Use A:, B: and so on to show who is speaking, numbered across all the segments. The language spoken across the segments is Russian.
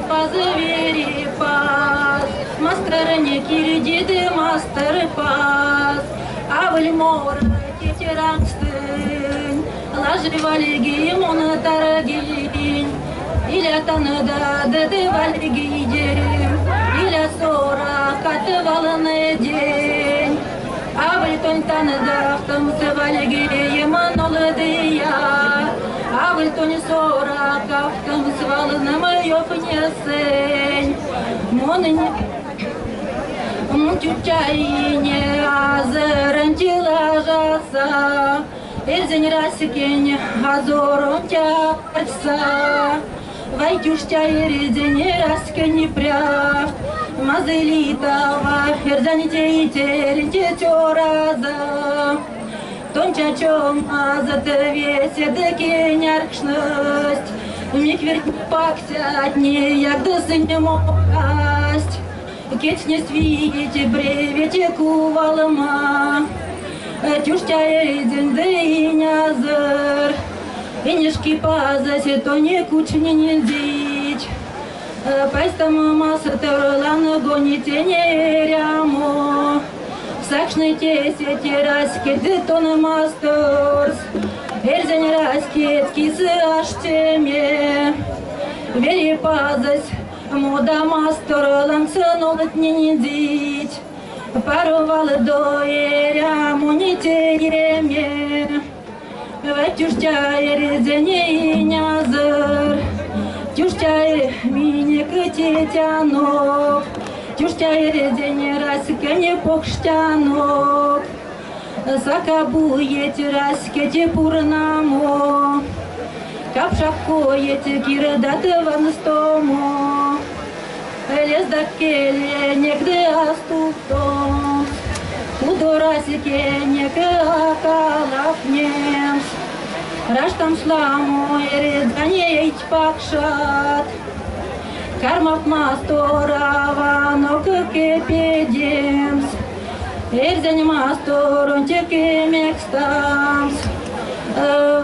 A: позвери пас, мастер не кирдиды, мастер пас, а вальмор тетиракстын, лажи валиги монотаргин, или танада дады валигидерим, или сора катывалный день, а вальтон танада в том свалиги еманолдыя. А в Ильтоне 40, а в том свалном ее понесень. Моны мутючайне, а зарантила жаса. Эльзень расикень, а зором тярца. Вайтюштя и резень, раскень пряв. Мазелитова, эрзаните и теренте тёраза. Тончачом азатвесе декеняркшность, миг верт пактят не як досыне мокасть, кеть не свите бревете кувалма, тюштя эйден дейнязер, инешки пазасе то не кучни не дичь, пайстам масатерлан гоните не рямо. Сакшны тесе тераски детон мастерс, эрзень раскет кисы аштеме, вери пазась мода мастер ланцен олет не дить, паровал до эря мунитереме, ватюштя эрзень нязер, тюштя миник тетянок. Тюштя день раскене покштянок, закабует раскете пурнамо, капшакоет кирдат ванстомо, лес да келе негде аступтом, удорасике нега калафнем, раштам шламо эрезане пакшат. Кармат масторава, но кепедемс, эрзень масторон текемекстамс,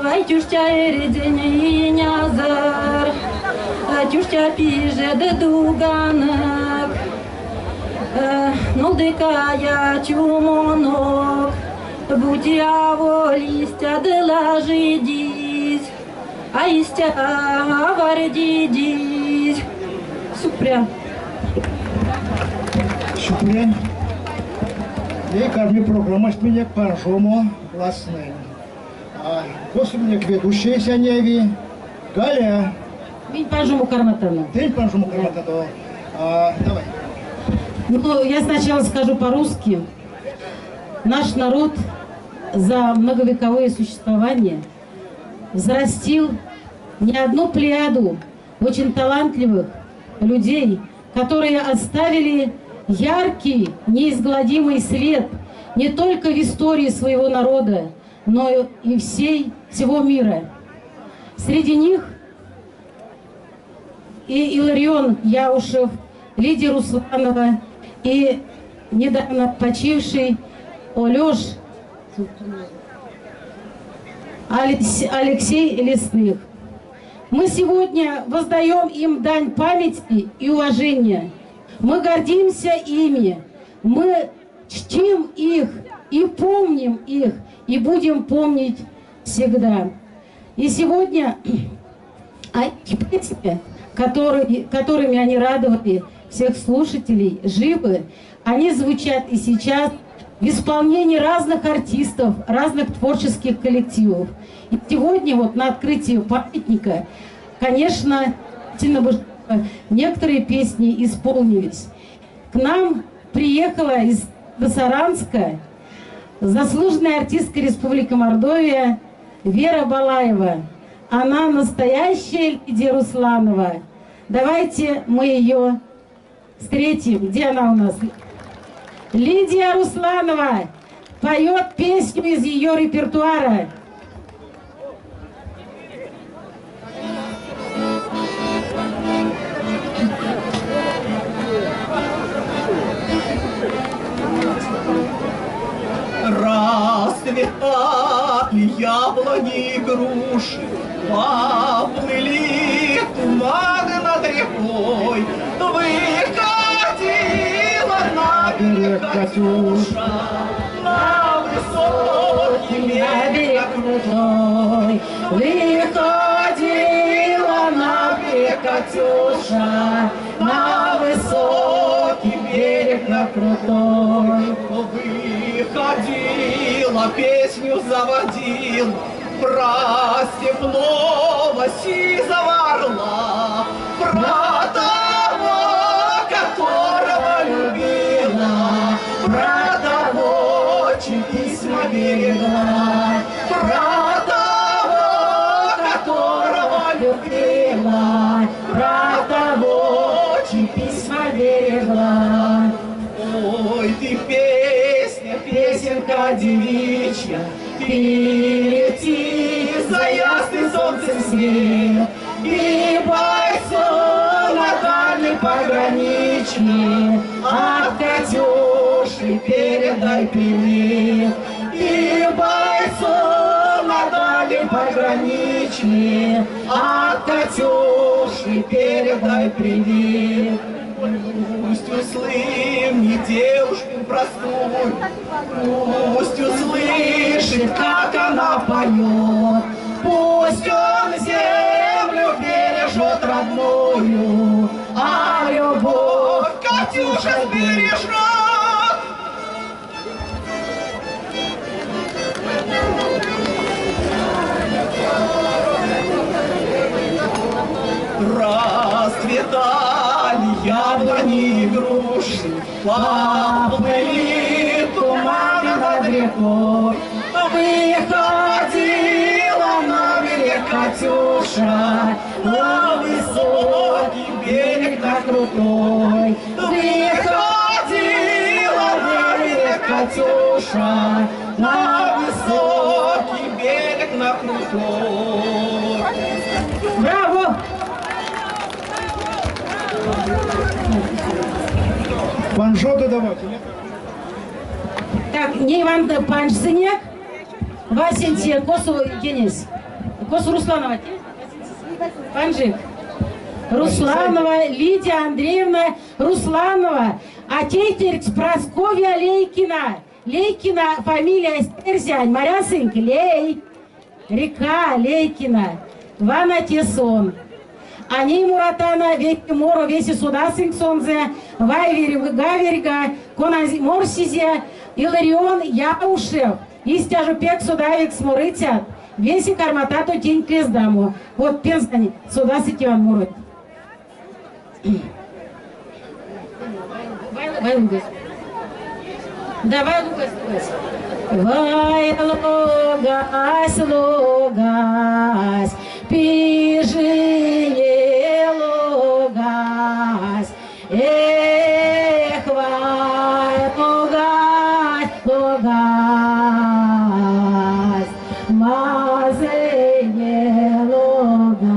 A: вайтюштя эрзень инязар, тюштя пиже дедуганак, нолдыкая чумонок, будьяво листья деложидись, а истя авардидись. Шукрян.
B: Шукрян. И карми программа с меня паржомо властная. После меня к ведущей Сяневи Галя.
C: Минь паржому карматану.
B: Ты паржому карматану. Давай.
C: Ну, я сначала скажу по-русски. Наш народ за многовековое существование взрастил не одну плеяду очень талантливых людей, которые оставили яркий, неизгладимый след не только в истории своего народа, но и всего мира. Среди них и Иларион Яушев, Лидия Русланова и недавно почивший Олёш Алексей Лесных. Мы сегодня воздаем им дань памяти и уважения. Мы гордимся ими, мы чтим их и помним их, и будем помнить всегда. И сегодня песни, которыми они радовали всех слушателей, живы, они звучат и сейчас в исполнении разных артистов, разных творческих коллективов. И сегодня вот на открытии памятника, конечно, некоторые песни исполнились. К нам приехала из Саранска заслуженная артистка Республики Мордовия Вера Балаева. Она настоящая Лидия Русланова. Давайте мы ее встретим. Где она у нас? Лидия Русланова поет песню из ее репертуара.
D: Расцветали яблони и груши, поплыли туманы над рекой,
B: Катюша,
D: на высокий берег
C: крутой, выходила на берег Катюша, на высокий берег на крутой.
D: Выходила, песню заводил про степного сизого орла, про того, которого любила, про того, чьи письма берегла, про того, которого любила,
C: про того, чьи письма берегла.
D: Ой, ты песня, песенка девичья, перелети за ясный солнцем свет, и бойцом на дальней пограничье от Катюши передай привет. И бойцом на дальней пограничье от Катюши передай привет. Пусть услышит девушку простую, пусть услышит, как она поет, пусть он землю бережет родную, а любовь Катюша сбережет. Расцветали яблони и груши, поплыли туманы над рекой. Выходила на берег Катюша, на высокий берег на крутой. Выходила на берег Катюша, на высокий берег на крутой.
C: Браво!
B: Панжода давайте.
C: Так, не Иван Паншсыняк, Васентия, Косу Денис. Косу Русланова. Панжик. Русланова, Лидия Андреевна Русланова. А теперь Прасковья Лейкина. Лейкина, фамилия Стерзянь. Маря сынки, Лей. Река Лейкина. Вана Тесон. Они Муратана, веки Моро, веси суда сынксонзе, Вайвери Гаверга, Конази Морсизе, Иларион Яушев, Истяжу пек судавик смурытят, веси карматату тень крездаму. Вот пенсани, суда сытьян мурут. Вай лугас. Давай лугас. Вай лугас, лугас, пижине лугас, эх, вай лугас, лугас, мазыне лугас,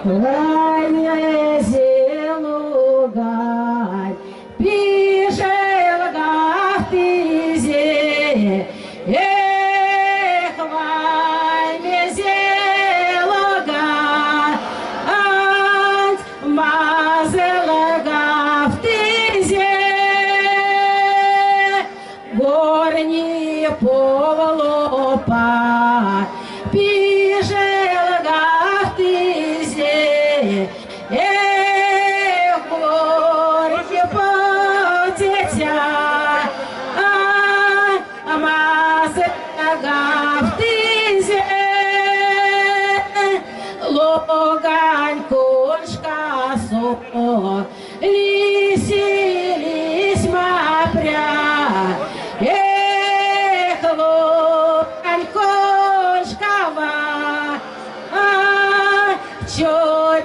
C: вай лези лугас, пиже лугас тизе, эх, вай лези лугас, мазе лугас тизе, горни поволопа, пиже лугас тизе, эх, горни потетя, мазе лугас тизе, лугань кошка со, лиси лисьма пря, эх, лугань кошкова, чё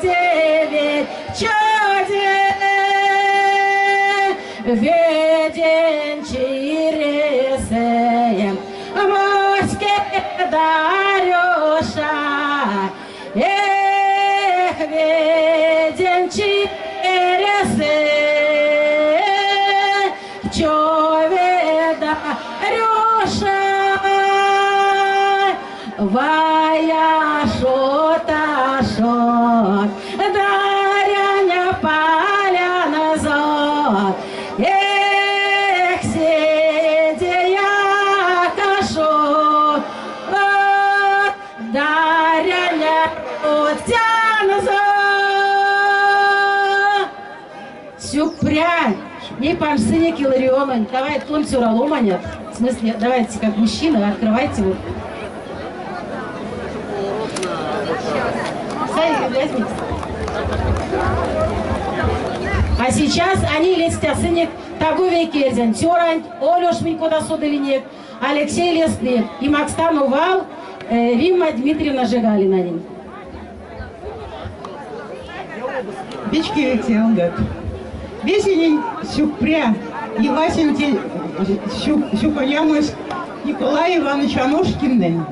C: девять, веден чересеем, моське дарёша, эх, веден чересеем, чё ведарёша, вая шота шот, даряня поляна зот, Сюпря. Не паншиник Иларионович. Давай, тон сюраломанят. В смысле, давайте, как мужчина, открывайте вот. Сами возьмите. А сейчас они листясыник Тагувей Керзен, Тюрань, Олеш Минкода Судовиник, Алексей Лесных и Макстан Увал, Римма Дмитриевна Жигалина.
E: Бички летел, Весенень Сюпря и Васенти Сюпаямыс Николай Иванович Аношкин,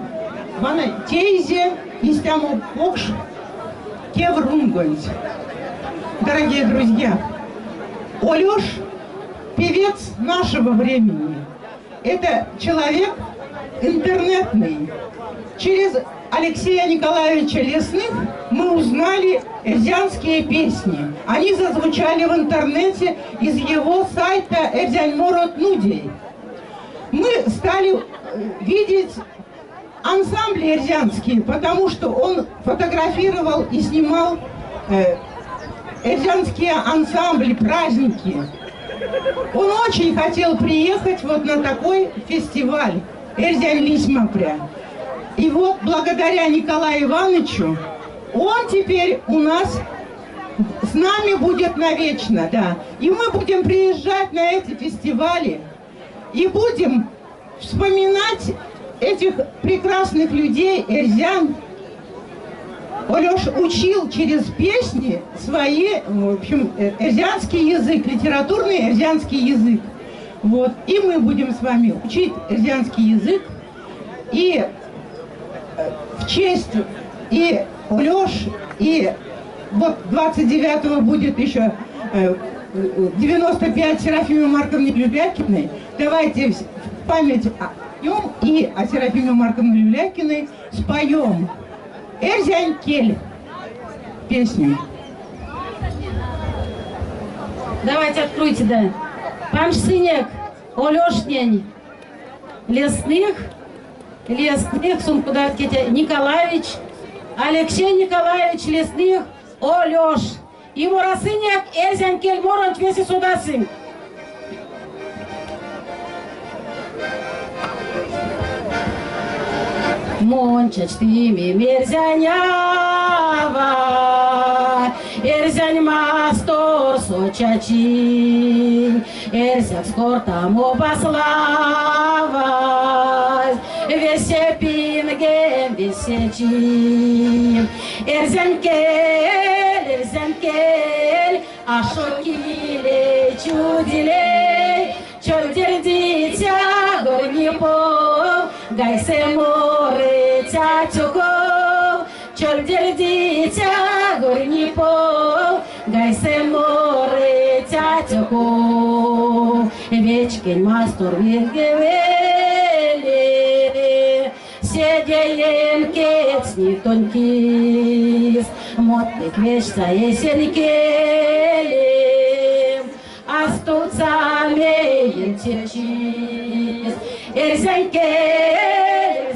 E: Вана Тейзе и Стяму Покш Кеврунгонь. Дорогие друзья, Олеш – певец нашего времени. Это человек интернетный. Через Алексея Николаевича Лесных мы узнали эрзянские песни. Они зазвучали в интернете из его сайта Эрзяньмород Нудей. Мы стали видеть ансамбли эрзянские, потому что он фотографировал и снимал эрзянские ансамбли, праздники. Он очень хотел приехать вот на такой фестиваль Эрзянь Лисмапря. И вот благодаря Николаю Ивановичу он теперь у нас с нами будет навечно, да. И мы будем приезжать на эти фестивали и будем вспоминать этих прекрасных людей, эрзян. Олеш учил через песни свои, в общем, эрзянский язык, литературный эрзянский язык. Вот. И мы будем с вами учить эрзянский язык. И в честь и Олеш, и вот 29-го будет еще 95 Серафиме Марковне Люлякиной. Давайте в память о нем и о Серафиме Марковне Люлякиной споем Эрзянь Кель песню.
C: Давайте откройте, да. Паншиник Олешнень Лесных, куда Николаевич, Алексей Николаевич Лесных, Олеш. И Мурасыняк Эрзянь Кель Моронч вместе с удасым. Мончач ты мерзянява, Эрзянь мастор сочачин, Эрзяк скор тому пославась, Весе пингем весечин, Эрзянь кель, Ашокиле чудилей, Чудер дитя горни пол, Гайсе море тятюков, Чудер дитя горни пол, Гайсе море тятюков. Вечкин мастер виргевели, Седеем кецни тонкис, Мотник вещца есенькели, Астуца меен терчис. Эрзянь кель,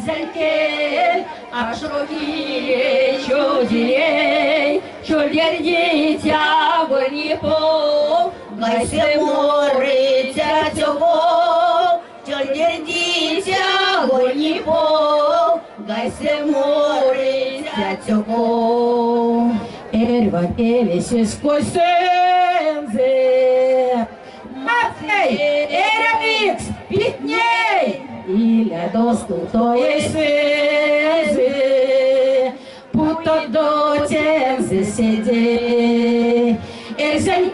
C: Ашокиле чудилей, Чудер дитя горни пол, Гайсе море тятюков, Чудер дитя горни пол, Гайсе море тятюков. Эрван элесе сквозь сензе, Матей, Эрямикс, Питней, Иля доступ то есть сензе, Путо до тензе седей. Эрзянь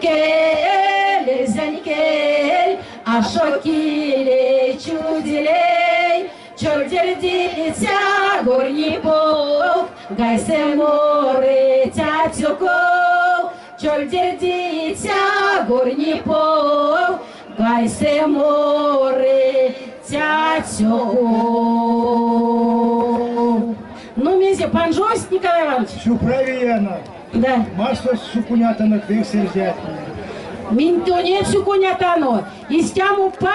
C: кель, Ашокиле чудилей, Чудер дитя горни пол, Гайсе море тятюков, Чудер дитя горни пол, Гайсе море тятюков. Ну, мезе панжось, Николай Иванович?
B: Сюправияна.
C: Да.
B: Масло сукунята на квексер взять.
C: Минтоне сукунятано. Истяму па